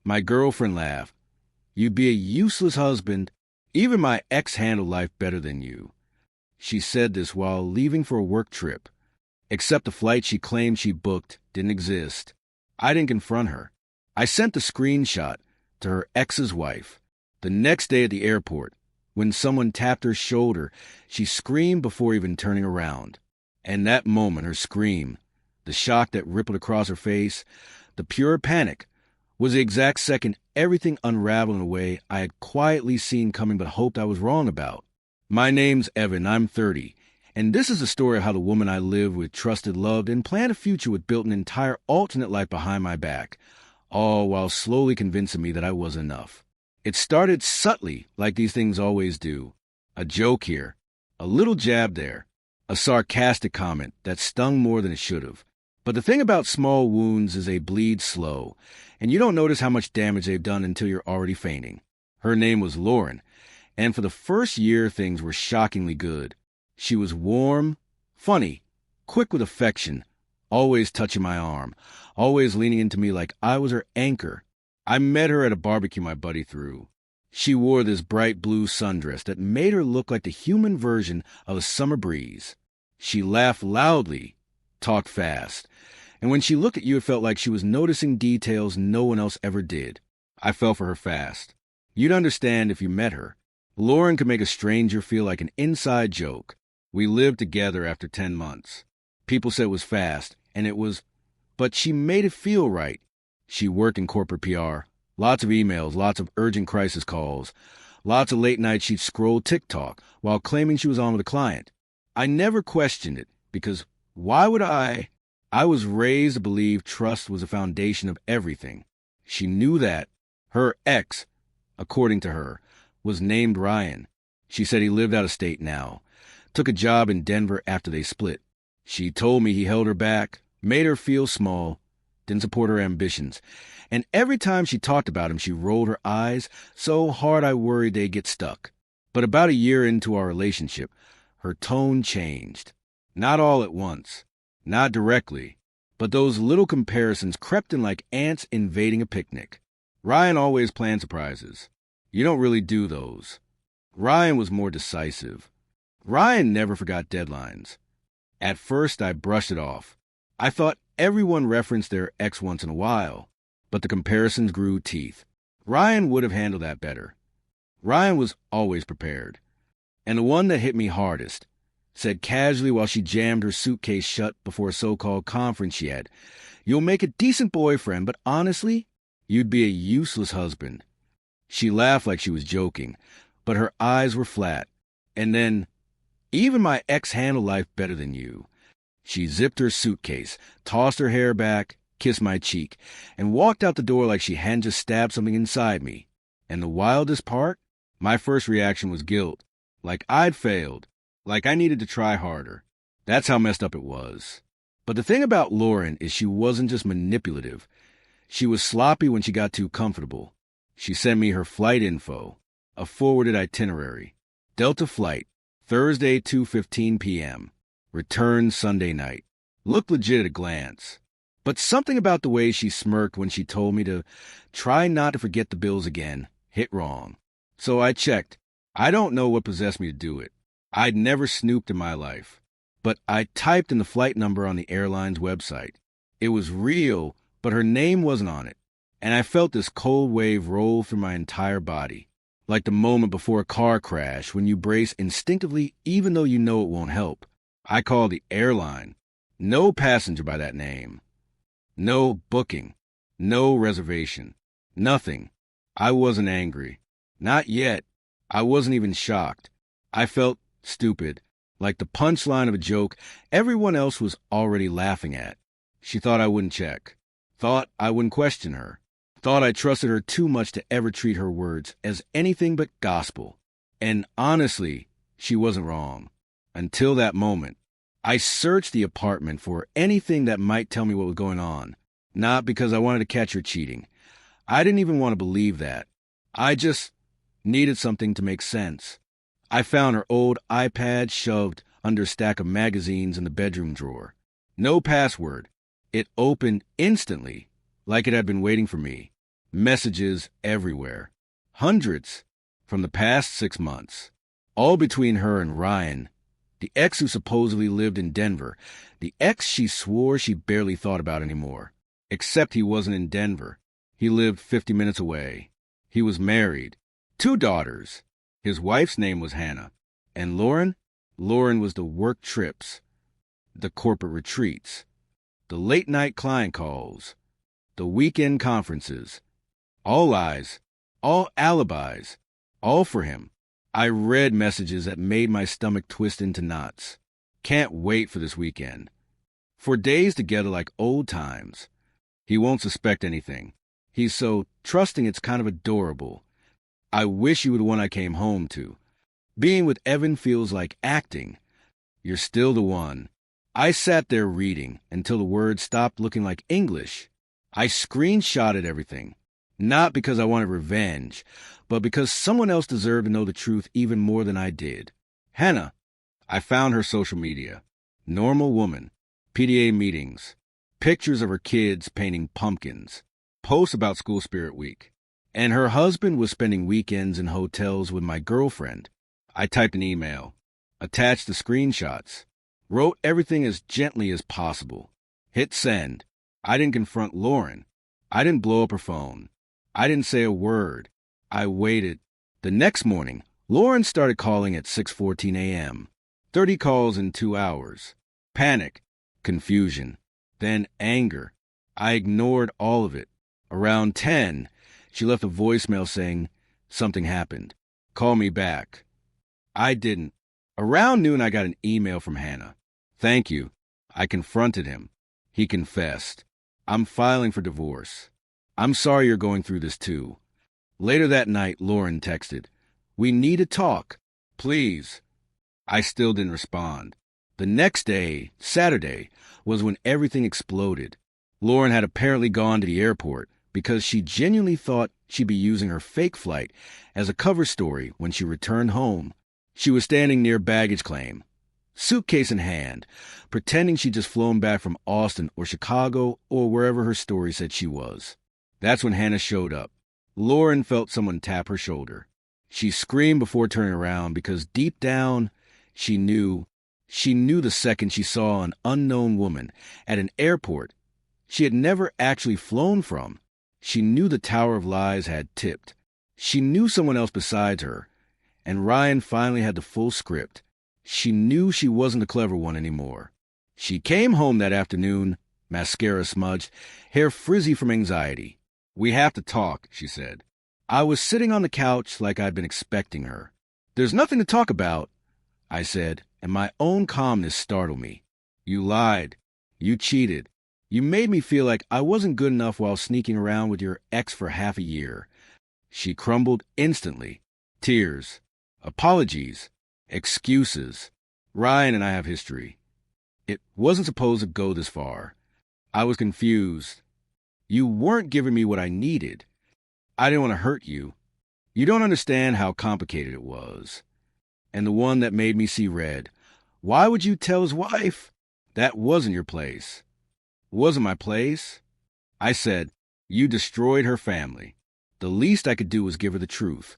My girlfriend laughed. You'd be a useless husband. Even my ex handled life better than you. She said this while leaving for a work trip. Except the flight she claimed she booked didn't exist. I didn't confront her. I sent the screenshot to her ex's wife. The next day at the airport, when someone tapped her shoulder, she screamed before even turning around. And that moment, her scream, the shock that rippled across her face, the pure panic, was the exact second everything unraveled in a way I had quietly seen coming but hoped I was wrong about. My name's Evan, I'm 30, and this is the story of how the woman I lived with, trusted, loved, and planned a future with built an entire alternate life behind my back, all while slowly convincing me that I was enough. It started subtly, like these things always do. A joke here, a little jab there, a sarcastic comment that stung more than it should have. But the thing about small wounds is they bleed slow, and you don't notice how much damage they've done until you're already fainting. Her name was Lauren, and for the first year things were shockingly good. She was warm, funny, quick with affection, always touching my arm, always leaning into me like I was her anchor. I met her at a barbecue my buddy threw. She wore this bright blue sundress that made her look like the human version of a summer breeze. She laughed loudly, talked fast, and when she looked at you, it felt like she was noticing details no one else ever did. I fell for her fast. You'd understand if you met her. Lauren could make a stranger feel like an inside joke. We lived together after 10 months. People said it was fast, and it was, but she made it feel right. She worked in corporate PR. Lots of emails, lots of urgent crisis calls, lots of late nights she'd scroll TikTok while claiming she was on with a client. I never questioned it, because why would I? I was raised to believe trust was the foundation of everything. She knew that. Her ex, according to her, was named Ryan. She said he lived out of state now, took a job in Denver after they split. She told me he held her back, made her feel small, didn't support her ambitions. And every time she talked about him, she rolled her eyes so hard I worried they'd get stuck. But about a year into our relationship, her tone changed. Not all at once, not directly, but those little comparisons crept in like ants invading a picnic. Ryan always planned surprises. You don't really do those. Ryan was more decisive. Ryan never forgot deadlines. At first, I brushed it off. I thought everyone referenced their ex once in a while, but the comparisons grew teeth. Ryan would have handled that better. Ryan was always prepared. And the one that hit me hardest said casually while she jammed her suitcase shut before a so-called conference she had, "You'll make a decent boyfriend, but honestly, you'd be a useless husband." She laughed like she was joking, but her eyes were flat. And then, "Even my ex handled life better than you." She zipped her suitcase, tossed her hair back, kissed my cheek, and walked out the door like she hadn't just stabbed something inside me. And the wildest part? My first reaction was guilt. Like I'd failed. Like I needed to try harder. That's how messed up it was. But the thing about Lauren is she wasn't just manipulative. She was sloppy when she got too comfortable. She sent me her flight info, a forwarded itinerary. Delta flight, Thursday 2:15 p.m. Return Sunday night. Looked legit at a glance. But something about the way she smirked when she told me to try not to forget the bills again hit wrong. So I checked. I don't know what possessed me to do it. I'd never snooped in my life. But I typed in the flight number on the airline's website. It was real, but her name wasn't on it. And I felt this cold wave roll through my entire body. Like the moment before a car crash when you brace instinctively even though you know it won't help. I called the airline. No passenger by that name. No booking. No reservation. Nothing. I wasn't angry. Not yet. I wasn't even shocked. I felt stupid, like the punchline of a joke everyone else was already laughing at. She thought I wouldn't check. Thought I wouldn't question her. Thought I trusted her too much to ever treat her words as anything but gospel. And honestly, she wasn't wrong. Until that moment. I searched the apartment for anything that might tell me what was going on. Not because I wanted to catch her cheating. I didn't even want to believe that. I just needed something to make sense. I found her old iPad shoved under a stack of magazines in the bedroom drawer. No password. It opened instantly, like it had been waiting for me. Messages everywhere. Hundreds from the past 6 months. All between her and Ryan, the ex who supposedly lived in Denver, the ex she swore she barely thought about anymore. Except he wasn't in Denver. He lived 50 minutes away. He was married. 2 daughters. His wife's name was Hannah. And Lauren? Lauren was the work trips, the corporate retreats, the late-night client calls, the weekend conferences. All lies, all alibis, all for him. I read messages that made my stomach twist into knots. Can't wait for this weekend. For days together like old times. He won't suspect anything. He's so trusting it's kind of adorable. I wish you were the one I came home to. Being with Evan feels like acting. You're still the one. I sat there reading until the words stopped looking like English. I screenshotted everything. Not because I wanted revenge, but because someone else deserved to know the truth even more than I did. Hannah. I found her social media. Normal woman. PTA meetings. Pictures of her kids painting pumpkins. Posts about School Spirit Week. And her husband was spending weekends in hotels with my girlfriend. I typed an email. Attached the screenshots. Wrote everything as gently as possible. Hit send. I didn't confront Lauren. I didn't blow up her phone. I didn't say a word. I waited. The next morning, Lauren started calling at 6:14 a.m. 30 calls in 2 hours. Panic. Confusion. Then anger. I ignored all of it. Around 10, she left a voicemail saying, "Something happened. Call me back." I didn't. Around noon, I got an email from Hannah. "Thank you." I confronted him. He confessed. "I'm filing for divorce. I'm sorry you're going through this too." Later that night, Lauren texted, "We need to talk. Please." I still didn't respond. The next day, Saturday, was when everything exploded. Lauren had apparently gone to the airport because she genuinely thought she'd be using her fake flight as a cover story when she returned home. She was standing near baggage claim, suitcase in hand, pretending she'd just flown back from Austin or Chicago or wherever her story said she was. That's when Hannah showed up. Lauren felt someone tap her shoulder. She screamed before turning around because deep down, she knew the second she saw an unknown woman at an airport she had never actually flown from. She knew the Tower of Lies had tipped. She knew someone else besides her, and Ryan finally had the full script. She knew she wasn't the clever one anymore. She came home that afternoon, mascara smudged, hair frizzy from anxiety. "We have to talk," she said. I was sitting on the couch like I'd been expecting her. "There's nothing to talk about," I said, and my own calmness startled me. "You lied. You cheated. You made me feel like I wasn't good enough while sneaking around with your ex for half a year." She crumbled instantly. Tears. Apologies. Excuses. Ryan and I have history. It wasn't supposed to go this far. I was confused. You weren't giving me what I needed. I didn't want to hurt you. You don't understand how complicated it was. And the one that made me see red. Why would you tell his wife? That wasn't your place. Wasn't my place. I said, "You destroyed her family." The least I could do was give her the truth.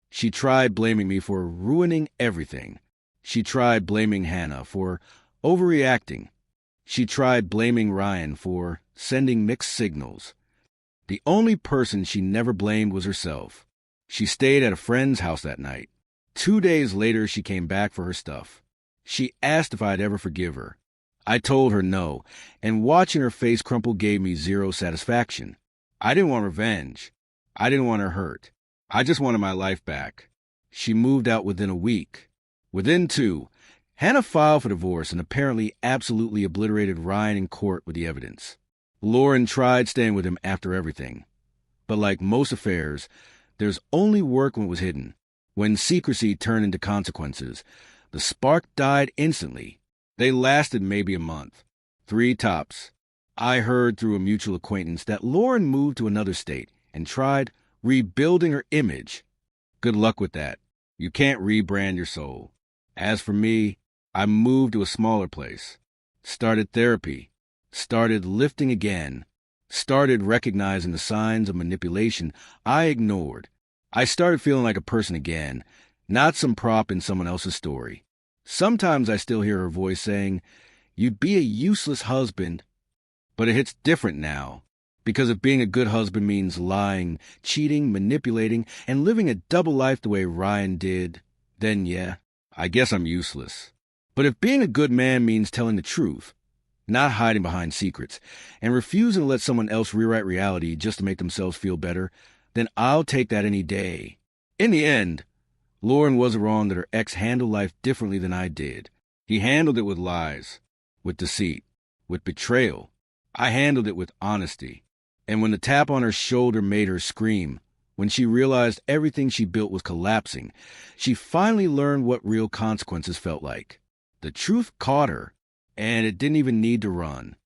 She tried blaming me for ruining everything. She tried blaming Hannah for overreacting. She tried blaming Ryan for sending mixed signals. The only person she never blamed was herself. She stayed at a friend's house that night. 2 days later, she came back for her stuff. She asked if I'd ever forgive her. I told her no, and watching her face crumple gave me zero satisfaction. I didn't want revenge. I didn't want her hurt. I just wanted my life back. She moved out within a week. Within 2, Hannah filed for divorce and apparently absolutely obliterated Ryan in court with the evidence. Lauren tried staying with him after everything. But like most affairs, there's only work when it was hidden. When secrecy turned into consequences, the spark died instantly. They lasted maybe a month. 3 tops. I heard through a mutual acquaintance that Lauren moved to another state and tried rebuilding her image. Good luck with that. You can't rebrand your soul. As for me, I moved to a smaller place. Started therapy. Started lifting again. started recognizing the signs of manipulation I ignored. I started feeling like a person again, not some prop in someone else's story. Sometimes I still hear her voice saying, "You'd be a useless husband," but it hits different now. Because if being a good husband means lying, cheating, manipulating, and living a double life the way Ryan did, then yeah, I guess I'm useless. But if being a good man means telling the truth, not hiding behind secrets, and refusing to let someone else rewrite reality just to make themselves feel better, then I'll take that any day. In the end, Lauren wasn't wrong that her ex handled life differently than I did. He handled it with lies, with deceit, with betrayal. I handled it with honesty. And when the tap on her shoulder made her scream, when she realized everything she built was collapsing, she finally learned what real consequences felt like. The truth caught her, and it didn't even need to run.